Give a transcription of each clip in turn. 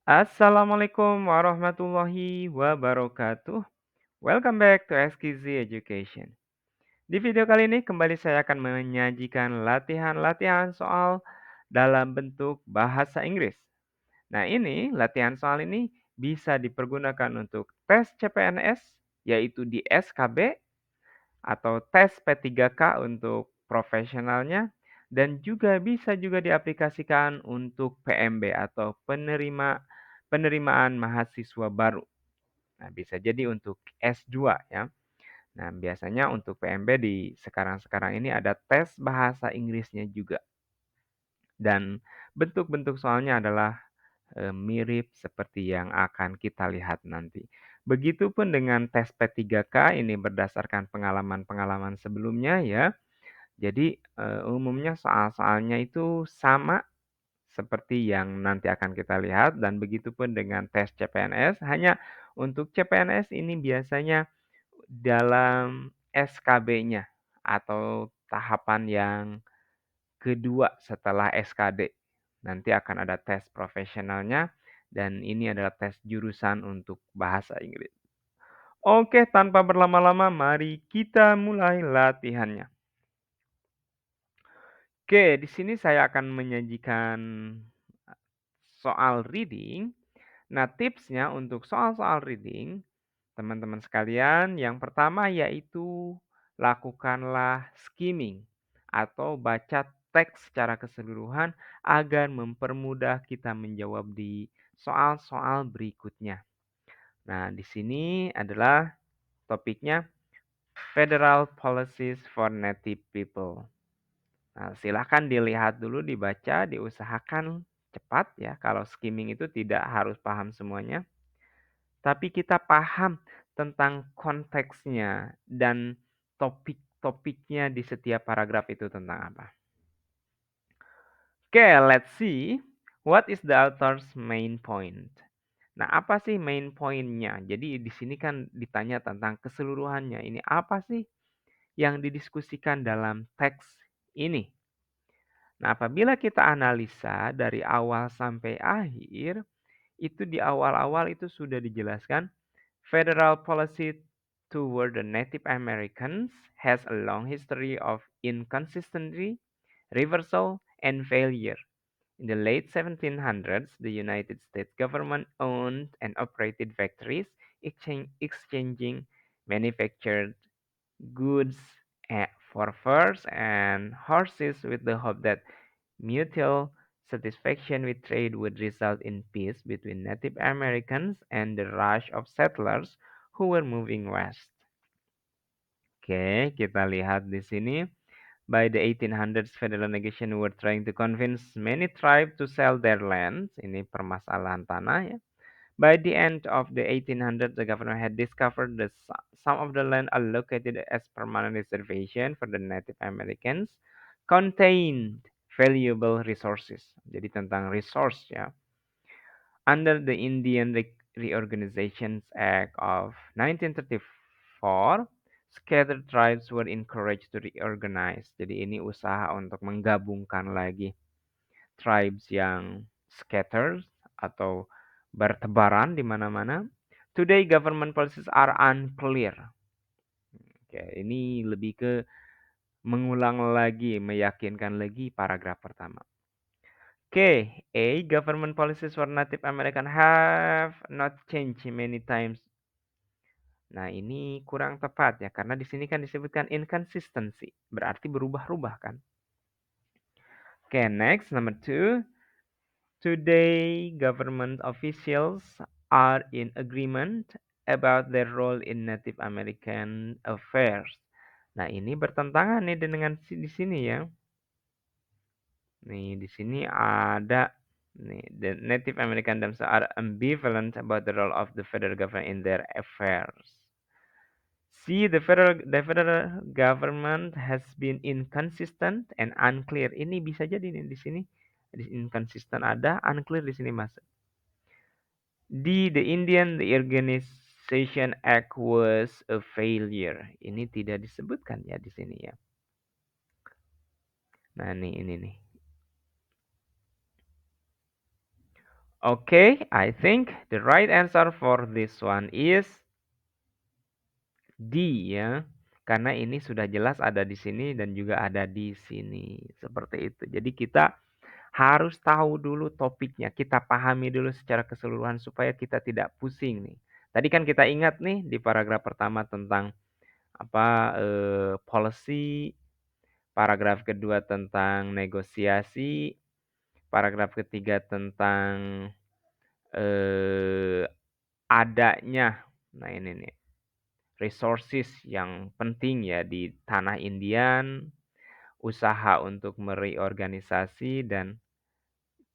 Assalamualaikum warahmatullahi wabarakatuh. Welcome back to SKZ Education. Di video kali ini kembali saya akan menyajikan latihan-latihan soal dalam bentuk bahasa Inggris. Nah, ini latihan soal ini bisa dipergunakan untuk tes CPNS yaitu di SKB atau tes P3K untuk profesionalnya dan juga bisa juga diaplikasikan untuk PMB atau penerimaan mahasiswa baru. Nah, bisa jadi untuk S2 ya. Nah, biasanya untuk PMB di sekarang-sekarang ini ada tes bahasa Inggrisnya juga. Dan bentuk-bentuk soalnya adalah mirip seperti yang akan kita lihat nanti. Begitupun dengan tes P3K ini berdasarkan pengalaman-pengalaman sebelumnya ya. Jadi, umumnya soal-soalnya itu sama seperti yang nanti akan kita lihat dan begitupun dengan tes CPNS, hanya untuk CPNS ini biasanya dalam SKB-nya atau tahapan yang kedua setelah SKD. Nanti akan ada tes profesionalnya dan ini adalah tes jurusan untuk bahasa Inggris. Oke, tanpa berlama-lama mari kita mulai latihannya. Oke, di sini saya akan menyajikan soal reading. Nah, tipsnya untuk soal-soal reading, teman-teman sekalian, yang pertama yaitu lakukanlah skimming atau baca teks secara keseluruhan agar mempermudah kita menjawab di soal-soal berikutnya. Nah, di sini adalah topiknya Federal Policies for Native People. Nah, silahkan dilihat dulu, dibaca, diusahakan cepat ya. Kalau skimming itu tidak harus paham semuanya, tapi kita paham tentang konteksnya dan topik-topiknya di setiap paragraf itu tentang apa. Oke, let's see. What is the author's main point? Nah, apa sih main point-nya? Jadi di sini kan ditanya tentang keseluruhannya. Ini apa sih yang didiskusikan dalam teks ini? Nah, apabila kita analisa dari awal sampai akhir, itu di awal-awal itu sudah dijelaskan, federal policy toward the Native Americans has a long history of inconsistency, reversal, and failure. In the late 1700s, the United States government owned and operated factories exchanging manufactured goods for furs and horses with the hope that mutual satisfaction with trade would result in peace between Native Americans and the rush of settlers who were moving west. Oke, kita lihat di sini. By the 1800s, federal negotiations were trying to convince many tribes to sell their lands. Ini permasalahan tanah ya. By the end of the 1800s, the government had discovered that some of the land allocated as permanent reservation for the Native Americans contained valuable resources. Jadi tentang resource ya. Under the Indian Reorganizations Act of 1934, scattered tribes were encouraged to reorganize. Jadi ini usaha untuk menggabungkan lagi tribes yang scattered atau bertebaran di mana-mana. Today government policies are unclear. Oke, ini lebih ke mengulang lagi, meyakinkan lagi paragraf pertama. Oke, A, government policies for Native American have not changed many times. Nah, ini kurang tepat ya, karena di sini kan disebutkan inconsistency, berarti berubah-ubah kan. Oke, next, number 2. Today, government officials are in agreement about their role in Native American affairs. Nah, ini bertentangan nih dengan di sini ya. Nih, di sini ada nih, the Native American themselves are ambivalent about the role of the federal government in their affairs. See, the federal government has been inconsistent and unclear. Ini bisa jadi nih di sini inconsistent ada, unclear di sini masuk. The Indian Reorganization Act was a failure. Ini tidak disebutkan ya di sini ya. Nah, ini nih. Okay, I think the right answer for this one is D ya. Karena ini sudah jelas ada di sini dan juga ada di sini. Seperti itu. Jadi kita harus tahu dulu topiknya, kita pahami dulu secara keseluruhan supaya kita tidak pusing nih. Tadi kan kita ingat nih di paragraf pertama tentang apa, policy, paragraf kedua tentang negosiasi, paragraf ketiga tentang, eee, adanya, nah ini nih, resources yang penting ya di tanah Indian, usaha untuk mereorganisasi dan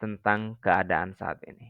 tentang keadaan saat ini.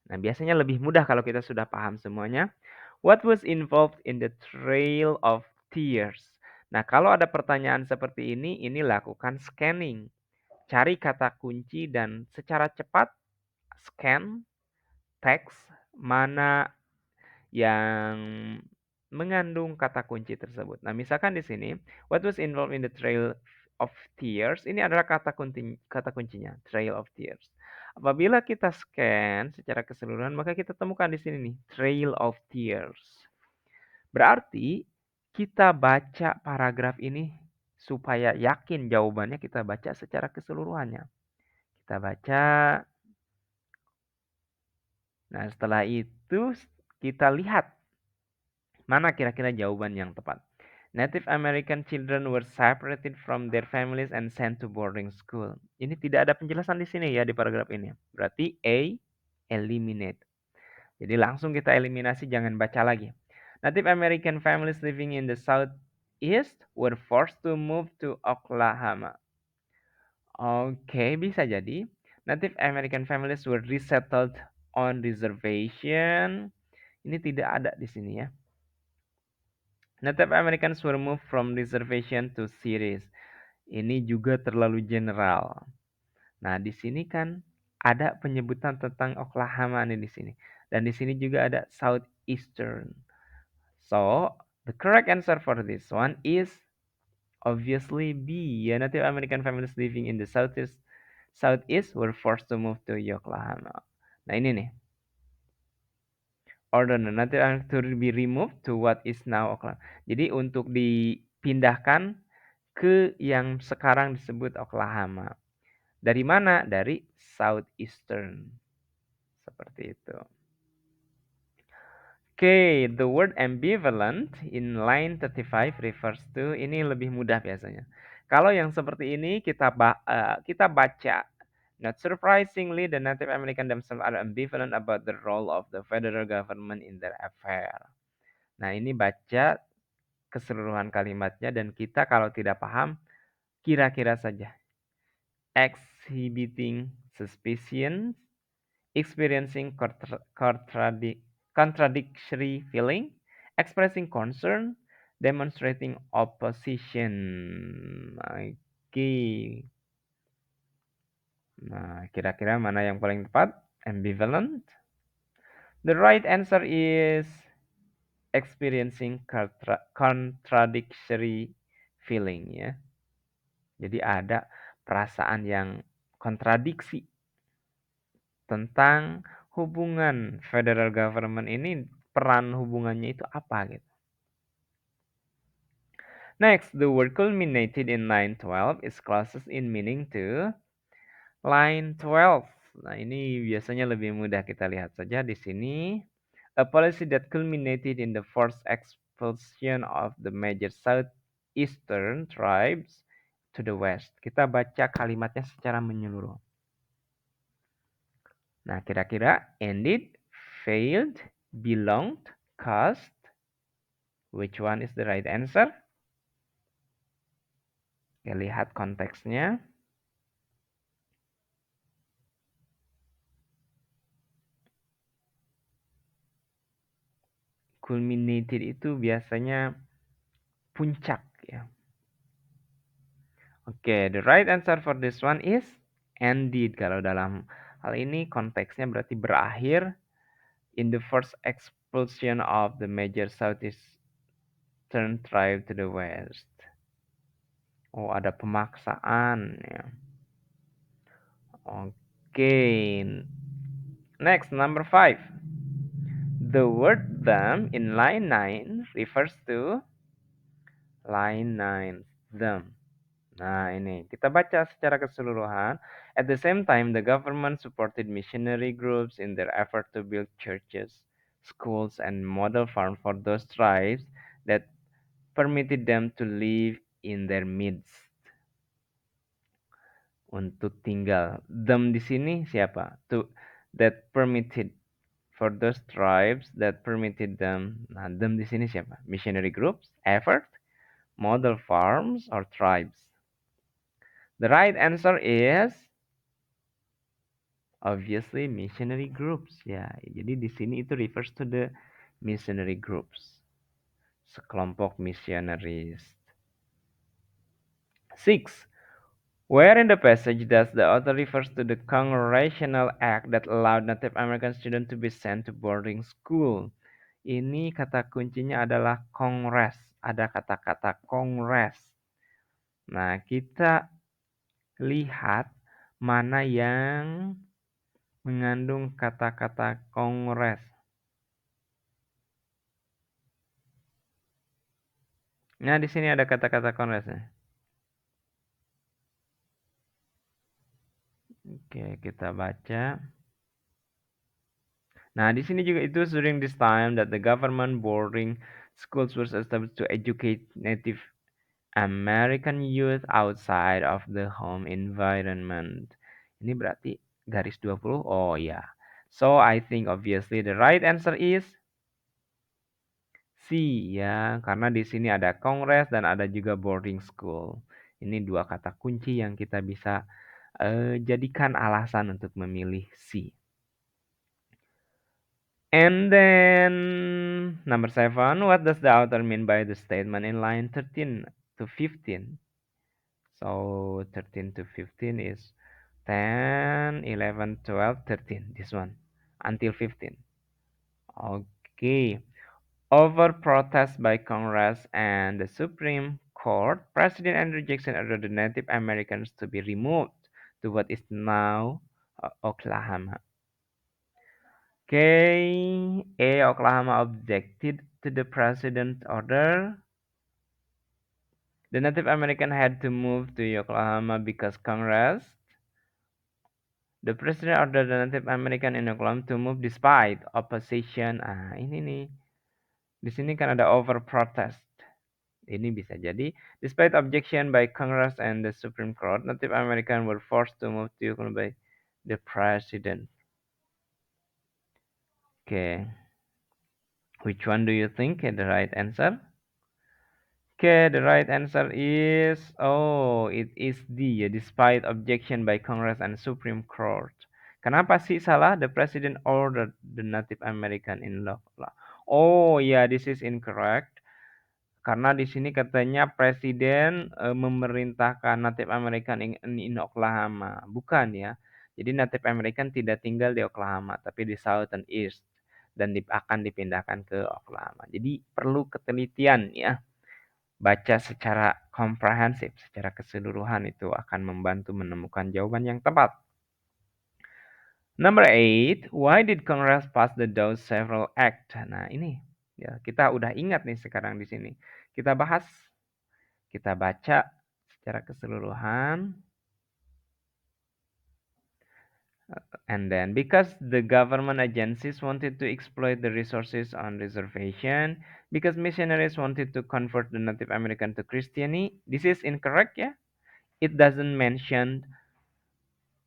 Nah, biasanya lebih mudah kalau kita sudah paham semuanya. What was involved in the Trail of Tears? Nah, kalau ada pertanyaan seperti ini lakukan scanning. Cari kata kunci dan secara cepat scan teks mana yang mengandung kata kunci tersebut. Nah, misalkan di sini, what was involved in the Trail of Tears? Ini adalah kata kuncinya, Trail of Tears. Apabila kita scan secara keseluruhan, maka kita temukan di sini nih, Trail of Tears. Berarti kita baca paragraf ini supaya yakin jawabannya kita baca secara keseluruhannya. Kita baca. Nah, setelah itu kita lihat mana kira-kira jawaban yang tepat. Native American children were separated from their families and sent to boarding school. Ini tidak ada penjelasan di sini ya di paragraf ini. Berarti A, eliminate. Jadi langsung kita eliminasi, jangan baca lagi. Native American families living in the Southeast were forced to move to Oklahoma. Oke, bisa jadi. Native American families were resettled on reservation. Ini tidak ada di sini ya. Native Americans were moved from reservation to cities. Ini juga terlalu general. Nah, di sini kan ada penyebutan tentang Oklahoma nih di sini. Dan di sini juga ada Southeastern. So, the correct answer for this one is obviously B. Ya, Native American families living in the Southeast were forced to move to Oklahoma. Nah, ini nih. Order the Native to be removed to what is now Oklahoma. Jadi untuk dipindahkan ke yang sekarang disebut Oklahoma. Dari mana? Dari Southeastern. Seperti itu. Oke, the word ambivalent in line 35 refers to, ini lebih mudah biasanya. Kalau yang seperti ini kita baca. Not surprisingly, the Native American themselves are ambivalent about the role of the federal government in their affair. Nah, ini baca keseluruhan kalimatnya dan kita kalau tidak paham, kira-kira saja. Exhibiting suspicion, experiencing contradictory feeling, expressing concern, demonstrating opposition. Oke. Nah, kira-kira mana yang paling tepat? Ambivalent. The right answer is experiencing contradictory feeling ya. Jadi ada perasaan yang kontradiksi tentang hubungan federal government ini, peran hubungannya itu apa gitu. Next, the word culminated in line 12 is closest in meaning to line 12. Nah, ini biasanya lebih mudah, kita lihat saja di sini. A policy that culminated in the forced expulsion of the major southeastern tribes to the west. Kita baca kalimatnya secara menyeluruh. Nah, kira-kira ended, failed, belonged, caused. Which one is the right answer? Kita lihat konteksnya. Culminated itu biasanya puncak ya. Oke, the right answer for this one is ended. Kalau dalam hal ini konteksnya berarti berakhir in the first expulsion of the major southeastern tribe to the west. Oh, ada pemaksaan ya. Oke. Next, number 5. The word them in line 9 refers to line 9, them. Nah, ini kita baca secara keseluruhan. At the same time, the government supported missionary groups in their effort to build churches, schools, and model farms for those tribes that permitted them to live in their midst. Untuk tinggal. Them di sini siapa? That permitted for those tribes that permitted them. Nah, them di sini siapa? Missionary groups, effort, model farms, or tribes. The right answer is obviously missionary groups. Ya, jadi di sini itu refers to the missionary groups. Sekelompok missionaries. 6. Where in the passage does the author refers to the congressional act that allowed Native American students to be sent to boarding school? Ini kata kuncinya adalah kongres. Ada kata-kata kongres. Nah, kita lihat mana yang mengandung kata-kata kongres. Nah, di sini ada kata-kata kongresnya. Oke, kita baca. Nah, di sini juga itu during this time that the government boarding schools was established to educate Native American youth outside of the home environment. Ini berarti garis 20. Oh ya. So I think obviously the right answer is C ya, karena di sini ada kongres dan ada juga boarding school. Ini dua kata kunci yang kita bisa jadikan alasan untuk memilih C. And then number 7, what does the author mean by the statement in line 13 to 15? So 13 to 15 is 10, 11, 12, 13. This one until 15. Okay. Over protest by Congress and the Supreme Court, President Andrew Jackson ordered the Native Americans to be removed to what is now Oklahoma. Okay, A. Oklahoma objected to the president's order. The Native American had to move to Oklahoma because Congress. The president ordered the Native American in Oklahoma to move despite opposition. Ah, ini nih. Di sini kan ada over protest. Ini bisa jadi despite objection by Congress and the Supreme Court, Native American were forced to move to Oklahoma by the president. Okay. Which one do you think is the right answer? Okay, the right answer is, it is D, despite objection by Congress and Supreme Court. Kenapa sih salah? The president ordered the Native American in law. Oh ya, this is incorrect. Karena di sini katanya presiden memerintahkan Native American in Oklahoma. Bukan ya. Jadi Native American tidak tinggal di Oklahoma, tapi di Southern East. Dan akan dipindahkan ke Oklahoma. Jadi perlu ketelitian ya. Baca secara komprehensif, secara keseluruhan itu akan membantu menemukan jawaban yang tepat. Number 8, why did Congress pass the Dow Several Act? Nah, ini ya kita udah ingat nih sekarang di sini. Kita bahas, kita baca secara keseluruhan. And then because the government agencies wanted to exploit the resources on reservation, because missionaries wanted to convert the Native American to Christianity, this is incorrect ya. It doesn't mention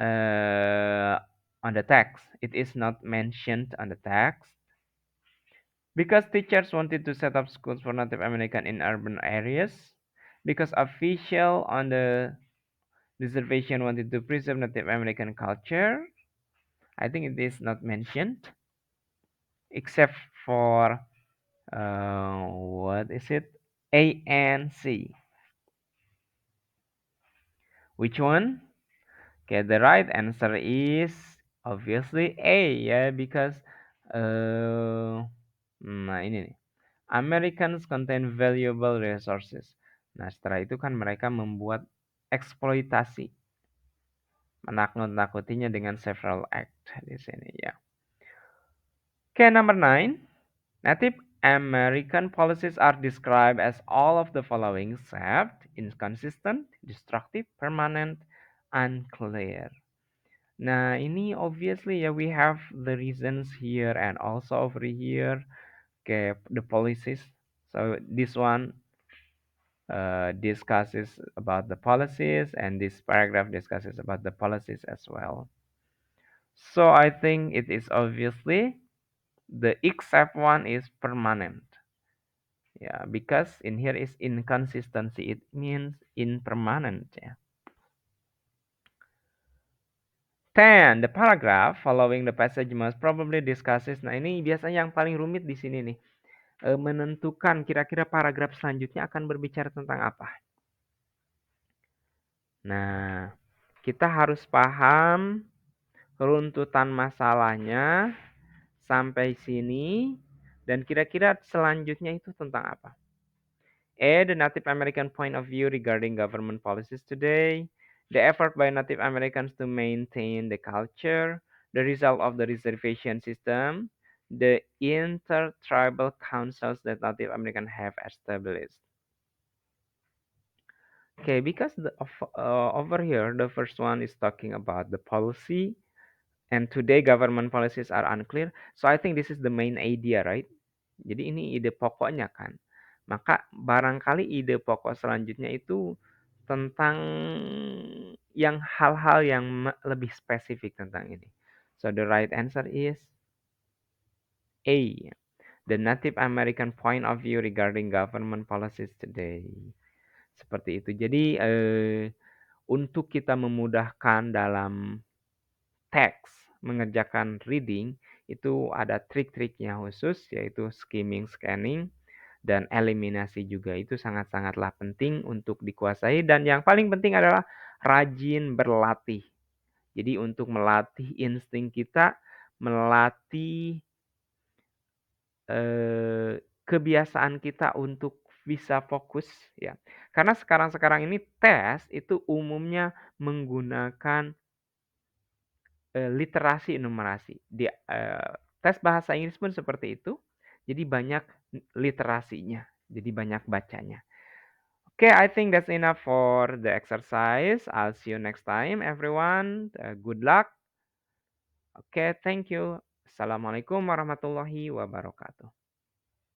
on the text. It is not mentioned on the text. Because teachers wanted to set up schools for Native American in urban areas. Because official on the reservation wanted to preserve Native American culture. I think it is not mentioned. Except for, what is it? A and C. Which one? Okay, the right answer is obviously A ya, because nah ini nih. Americans contain valuable resources. Nah, setelah itu kan mereka membuat eksploitasi. Menakut-nakutinya dengan several act di sini ya. Okay, number 9. Native American policies are described as all of the following except inconsistent, destructive, permanent, unclear. Nah, ini obviously ya we have the reasons here and also over here. Okay, the policies. So this one discusses about the policies and this paragraph discusses about the policies as well. So I think it is obviously the except one is permanent. Yeah, because in here is inconsistency. It means impermanent. Yeah. 10. The paragraph following the passage must probably discusses. Nah, ini biasanya yang paling rumit di sini nih. Menentukan kira-kira paragraf selanjutnya akan berbicara tentang apa. Nah, kita harus paham runtutan masalahnya sampai sini dan kira-kira selanjutnya itu tentang apa. A. The Native American point of view regarding government policies today. The effort by Native Americans to maintain the culture. The result of the reservation system. The intertribal councils that Native Americans have established. Okay, because over here, the first one is talking about the policy. And today government policies are unclear. So I think this is the main idea, right? Jadi ini ide pokoknya kan. Maka barangkali ide pokok selanjutnya itu tentang yang hal-hal yang lebih spesifik tentang ini. So the right answer is A. The Native American point of view regarding government policies today. Seperti itu. Jadi untuk kita memudahkan dalam teks mengerjakan reading itu ada trik-triknya khusus yaitu skimming, scanning, dan eliminasi juga. Itu sangat-sangatlah penting untuk dikuasai dan yang paling penting adalah rajin berlatih. Jadi untuk melatih insting kita, melatih kebiasaan kita untuk bisa fokus ya. Karena sekarang-sekarang ini tes itu umumnya menggunakan literasi numerasi. Tes bahasa Inggris pun seperti itu. Jadi banyak literasinya, jadi banyak bacanya. Okay, I think that's enough for the exercise. I'll see you next time, everyone. Good luck. Okay, thank you. Assalamualaikum warahmatullahi wabarakatuh.